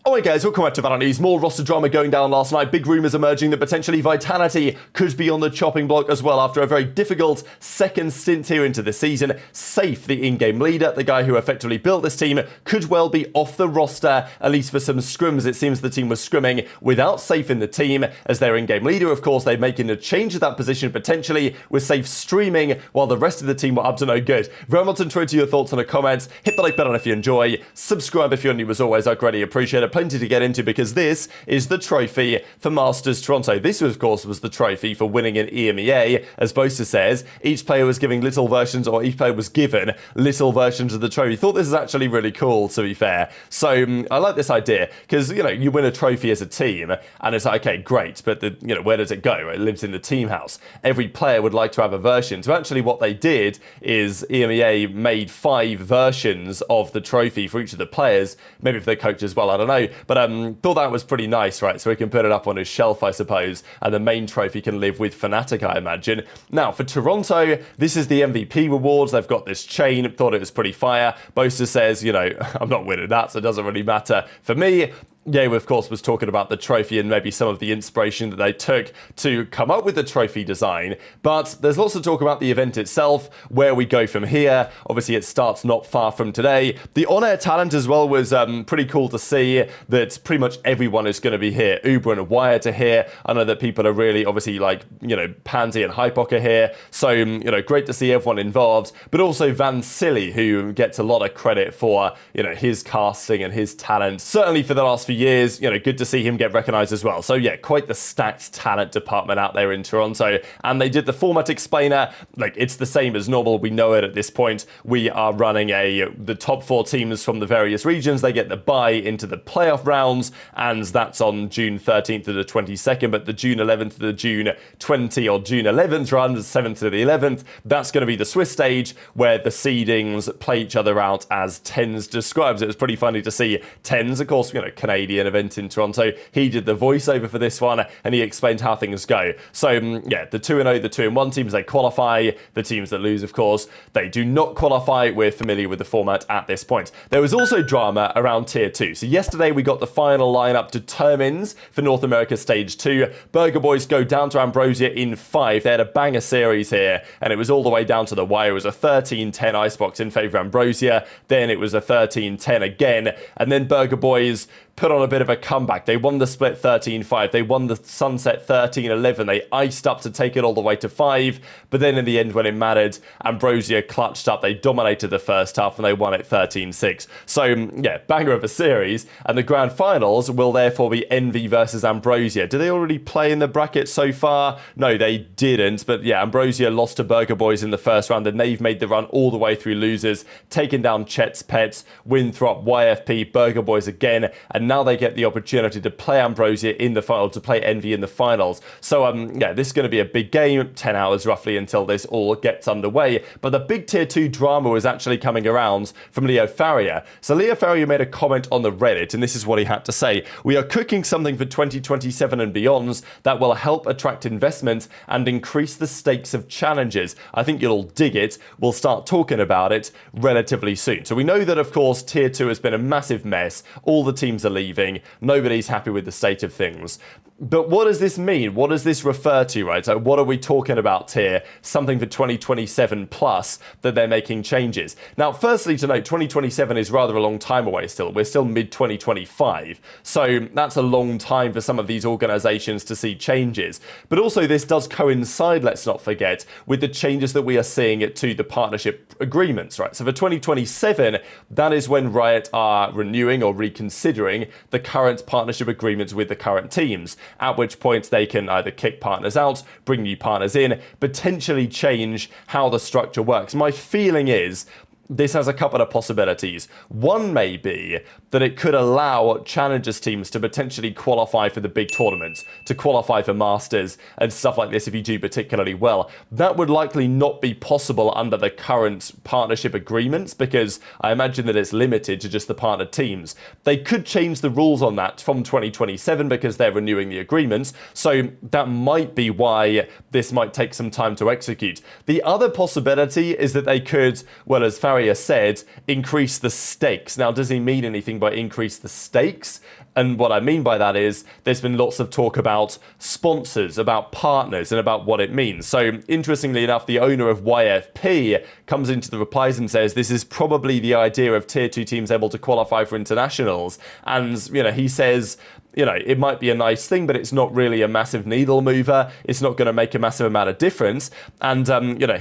Alright guys, welcome back to VALORANT News. More roster drama going down last night. Big rumours emerging that potentially Vitality could be on the chopping block as well after a very difficult second stint here into the season. Sayf, the in-game leader, the guy who effectively built this team, could well be off the roster, at least for some scrims. It seems the team was scrimming without Sayf in the team as their in-game leader. Of course, they're making a change to that position potentially with Sayf streaming while the rest of the team were up to no good. Very much enjoyed your thoughts in the comments. Hit the like button if you enjoy. Subscribe if you're new as always. I'd greatly appreciate it. Plenty to get into because this is the trophy for Masters Toronto. This, of course, was the trophy for winning an EMEA. As Boaster says, each player was given little versions, or each player was given little versions of the trophy. Thought this is actually really cool, to be fair. So I like this idea because, you know, you win a trophy as a team and it's like, okay, great, but where does it go? It lives in the team house. Every player would like to have a version. So actually what they did is EMEA made 5 versions of the trophy for each of the players, maybe for the coach as well, I don't know. But thought that was pretty nice, right? So he can put it up on his shelf, I suppose, and the main trophy can live with Fnatic, I imagine. Now, for Toronto, this is the MVP rewards. They've got this chain. Thought it was pretty fire. Boaster says, you know, I'm not winning that, so it doesn't really matter. For me, Ye, of course, was talking about the trophy and maybe some of the inspiration that they took to come up with the trophy design. But there's lots to talk about the event itself, where we go from here. Obviously, it starts not far from today. The on-air talent as well was pretty cool to see that pretty much everyone is going to be here. Uber and Wyatt are here. I know that people are really, obviously, like, you know, Pansy and Hypoc are here. So, you know, great to see everyone involved. But also Van Silly, who gets a lot of credit for, you know, his casting and his talent. Certainly for the last few years, you know, good to see him get recognized as well. So yeah, quite the stacked talent department out there in Toronto. And they did the format explainer. Like, it's the same as normal. We know it at this point. We are running the top 4 teams from the various regions. They get the bye into the playoff rounds, and that's on June 13th to the 22nd. But the June 11th to the June 20 or June 11th run, the 7th to the 11th, that's going to be the Swiss stage where the seedings play each other out as TenZ describes. It was pretty funny to see TenZ, of course, you know, Canadian event in Toronto. He did the voiceover for this one and he explained how things go. So yeah, the 2-0, the 2-1 teams, they qualify. The teams that lose, of course, they do not qualify. We're familiar with the format at this point. There was also drama around Tier 2. So yesterday we got the final lineup determines for North America Stage 2. Burger Boys go down to Ambrosia in 5. They had a banger series here and it was all the way down to the wire. It was a 13-10 icebox in favor of Ambrosia. Then it was a 13-10 again. And then Burger Boys put on a bit of a comeback. They won the split 13-5. They won the Sunset 13-11. They iced up to take it all the way to 5. But then in the end, when it mattered, Ambrosia clutched up. They dominated the first half and they won it 13-6. So yeah, banger of a series. And the grand finals will therefore be Envy versus Ambrosia. Do they already play in the bracket so far? No, they didn't. But yeah, Ambrosia lost to Burger Boys in the first round and they've made the run all the way through losers, taken down Chet's Pets, Winthrop, YFP, Burger Boys again, and now they get the opportunity to play Ambrosia in the final, to play Envy in the finals. So yeah, this is going to be a big game, 10 hours roughly until this all gets underway. But the big Tier 2 drama was actually coming around from Leo Farrier. So Leo Farrier made a comment on the Reddit, and this is what he had to say. We are cooking something for 2027 and beyond that will help attract investment and increase the stakes of challenges. I think you'll all dig it. We'll start talking about it relatively soon. So we know that, of course, Tier 2 has been a massive mess. All the teams are leaving. Nobody's happy with the state of things. But what does this mean? What does this refer to, right? So what are we talking about here? Something for 2027 plus that they're making changes. Now, firstly to note, 2027 is rather a long time away still. We're still mid-2025. So that's a long time for some of these organizations to see changes. But also this does coincide, let's not forget, with the changes that we are seeing to the partnership agreements, right? So for 2027, that is when Riot are renewing or reconsidering the current partnership agreements with the current teams. At which point they can either kick partners out, bring new partners in, potentially change how the structure works. My feeling is this has a couple of possibilities. One may be that it could allow challengers teams to potentially qualify for the big tournaments, to qualify for Masters and stuff like this if you do particularly well. That would likely not be possible under the current partnership agreements because I imagine that it's limited to just the partner teams. They could change the rules on that from 2027 because they're renewing the agreements, so that might be why this might take some time to execute. The other possibility is that they could, well, as far carrier said, increase the stakes. Now, does he mean anything by increase the stakes? And what I mean by that is there's been lots of talk about sponsors, about partners, and about what it means. So interestingly enough, the owner of YFP comes into the replies and says this is probably the idea of tier 2 teams able to qualify for internationals. And, he says, it might be a nice thing, but it's not really a massive needle mover. It's not going to make a massive amount of difference. And,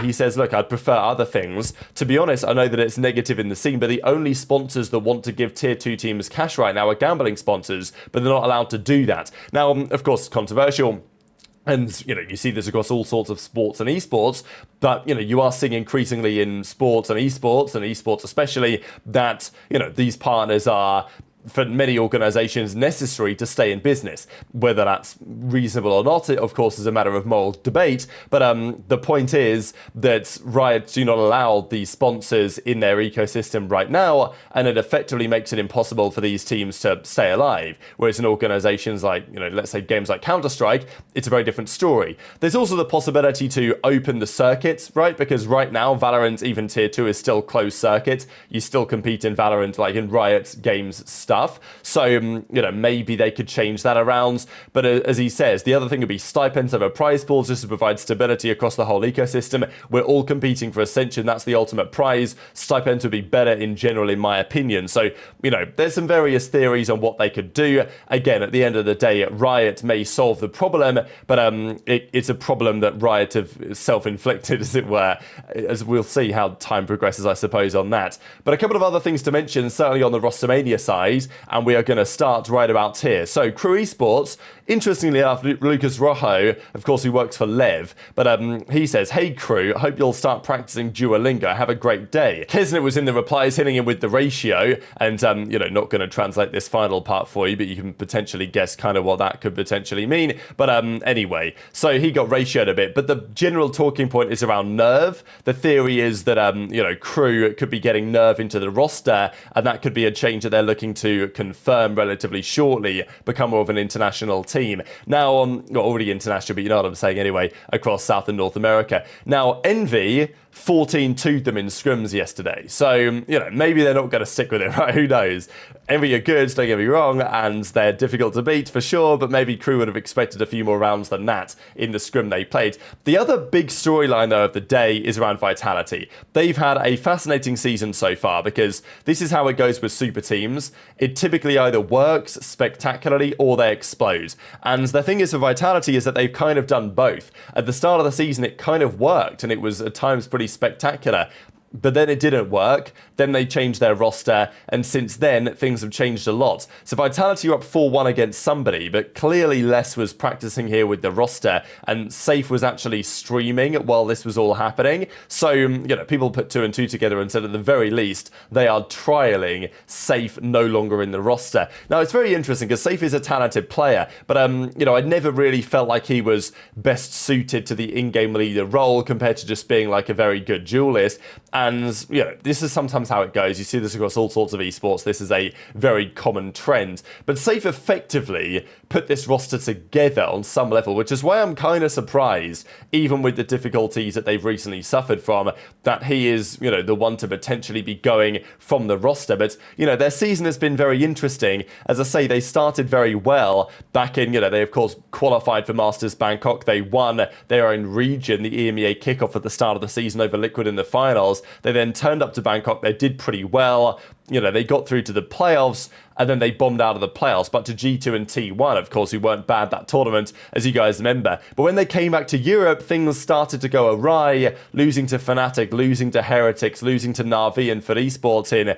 he says, look, I'd prefer other things. To be honest, I know that it's negative in the scene, but the only sponsors that want to give tier 2 teams cash right now are gambling sponsors, but they're not allowed to do that. Now, of course, it's controversial. And, you see this across all sorts of sports and esports, but, you are seeing increasingly in sports and esports especially, that, these partners are, for many organizations, necessary to stay in business. Whether that's reasonable or not, it of course is a matter of moral debate, but the point is that Riot do not allow these sponsors in their ecosystem right now, and it effectively makes it impossible for these teams to stay alive. Whereas in organizations like, let's say games like Counter-Strike, it's a very different story. There's also the possibility to open the circuits, right? Because right now, Valorant, even tier 2, is still closed circuit. You still compete in Valorant, like in Riot Games stuff. So, maybe they could change that around. But as he says, the other thing would be stipends over prize pools just to provide stability across the whole ecosystem. We're all competing for Ascension. That's the ultimate prize. Stipends would be better in general, in my opinion. So, there's some various theories on what they could do. Again, at the end of the day, Riot may solve the problem, but it's a problem that Riot have self-inflicted, as it were, as we'll see how time progresses, I suppose, on that. But a couple of other things to mention, certainly on the Rostermania side, and we are going to start right about here. So, Crew Esports, interestingly enough, Lucas Rojo, of course, who works for Lev, but he says, hey Crew, hope you'll start practicing Duolingo. Have a great day. Kesnet was in the replies hitting him with the ratio, and, not going to translate this final part for you, but you can potentially guess kind of what that could potentially mean. But anyway, so he got ratioed a bit, but the general talking point is around Nerve. The theory is that, Crew could be getting Nerve into the roster, and that could be a change that they're looking to confirm relatively shortly, become more of an international team. Now, not already international, but you know what I'm saying anyway, across South and North America. Now, Envy 14-2'd them in scrims yesterday. So, maybe they're not going to stick with it, right? Who knows? Envy are good, don't get me wrong, and they're difficult to beat for sure, but maybe Crew would have expected a few more rounds than that in the scrim they played. The other big storyline, though, of the day is around Vitality. They've had a fascinating season so far, because this is how it goes with super teams. It typically either works spectacularly or they explode. And the thing is for Vitality is that they've kind of done both. At the start of the season, it kind of worked, and it was at times pretty spectacular. But then it didn't work. Then they changed their roster, and since then, things have changed a lot. So Vitality were up 4-1 against somebody, but clearly Les was practicing here with the roster, and Sayf was actually streaming while this was all happening. So, people put 2 and 2 together and said at the very least, they are trialing Sayf no longer in the roster. Now, it's very interesting, because Sayf is a talented player, but, I never really felt like he was best suited to the in-game leader role compared to just being like a very good duelist. And, this is sometimes how it goes. You see this across all sorts of esports. This is a very common trend. But Sayf effectively put this roster together on some level, which is why I'm kind of surprised, even with the difficulties that they've recently suffered from, that he is, the one to potentially be going from the roster. But, their season has been very interesting. As I say, they started very well back in, they of course qualified for Masters Bangkok. They won their own region, the EMEA kickoff at the start of the season over Liquid in the finals. They then turned up to Bangkok. They did pretty well. They got through to the playoffs, and then they bombed out of the playoffs. But to G2 and T1, of course, who weren't bad that tournament, as you guys remember. But when they came back to Europe, things started to go awry, losing to Fnatic, losing to Heretics, losing to Na'Vi and for esports in,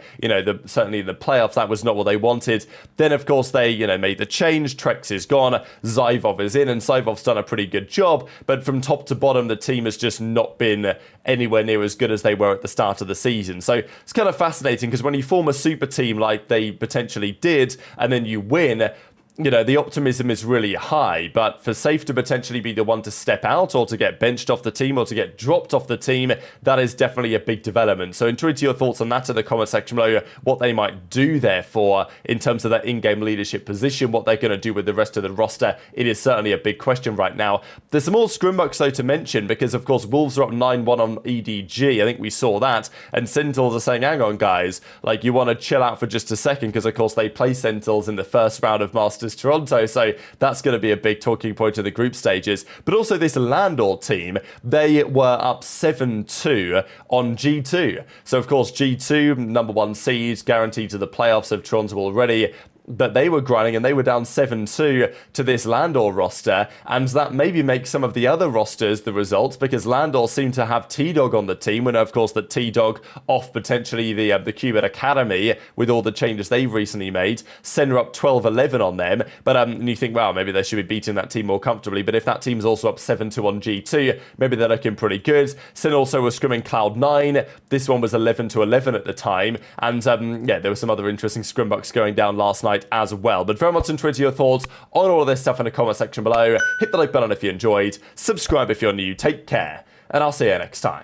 certainly in the playoffs. That was not what they wanted. Then, of course, they, made the change. Trex is gone. Zyvov is in, and Zyvov's done a pretty good job. But from top to bottom, the team has just not been anywhere near as good as they were at the start of the season. So it's kind of fascinating, because when you form a super team like they potentially did, and then you win, you know, the optimism is really high, but for Sayf to potentially be the one to step out or to get benched off the team or to get dropped off the team, that is definitely a big development. So intrigued to your thoughts on that in the comment section below, what they might do therefore in terms of that in-game leadership position, what they're going to do with the rest of the roster. It is certainly a big question right now. There's some more scrimbucks though to mention because of course Wolves are up 9-1 on EDG. I think we saw that, and Sentinels are saying, hang on guys, like you want to chill out for just a second because of course they play Sentinels in the first round of Masters Toronto, so that's going to be a big talking point in the group stages. But also this Landor team, they were up 7-2 on G2. So of course G2, number 1 seed, guaranteed to the playoffs of Toronto already. But they were grinding and they were down 7-2 to this Landor roster, and that maybe makes some of the other rosters the results because Landor seemed to have T-Dog on the team. We know, of course, that T-Dog off potentially the Cubit Academy with all the changes they've recently made. Sen are up 12-11 on them, but and you think, wow, maybe they should be beating that team more comfortably. But if that team's also up 7-2 on G2, maybe they're looking pretty good. Sen also was scrimming Cloud9. This one was 11-11 at the time, and yeah, there were some other interesting scrimbucks going down last night as well. But very much intrigued to your thoughts on all of this stuff in the comment section below. Hit the like button if you enjoyed, subscribe if you're new, take care, and I'll see you next time.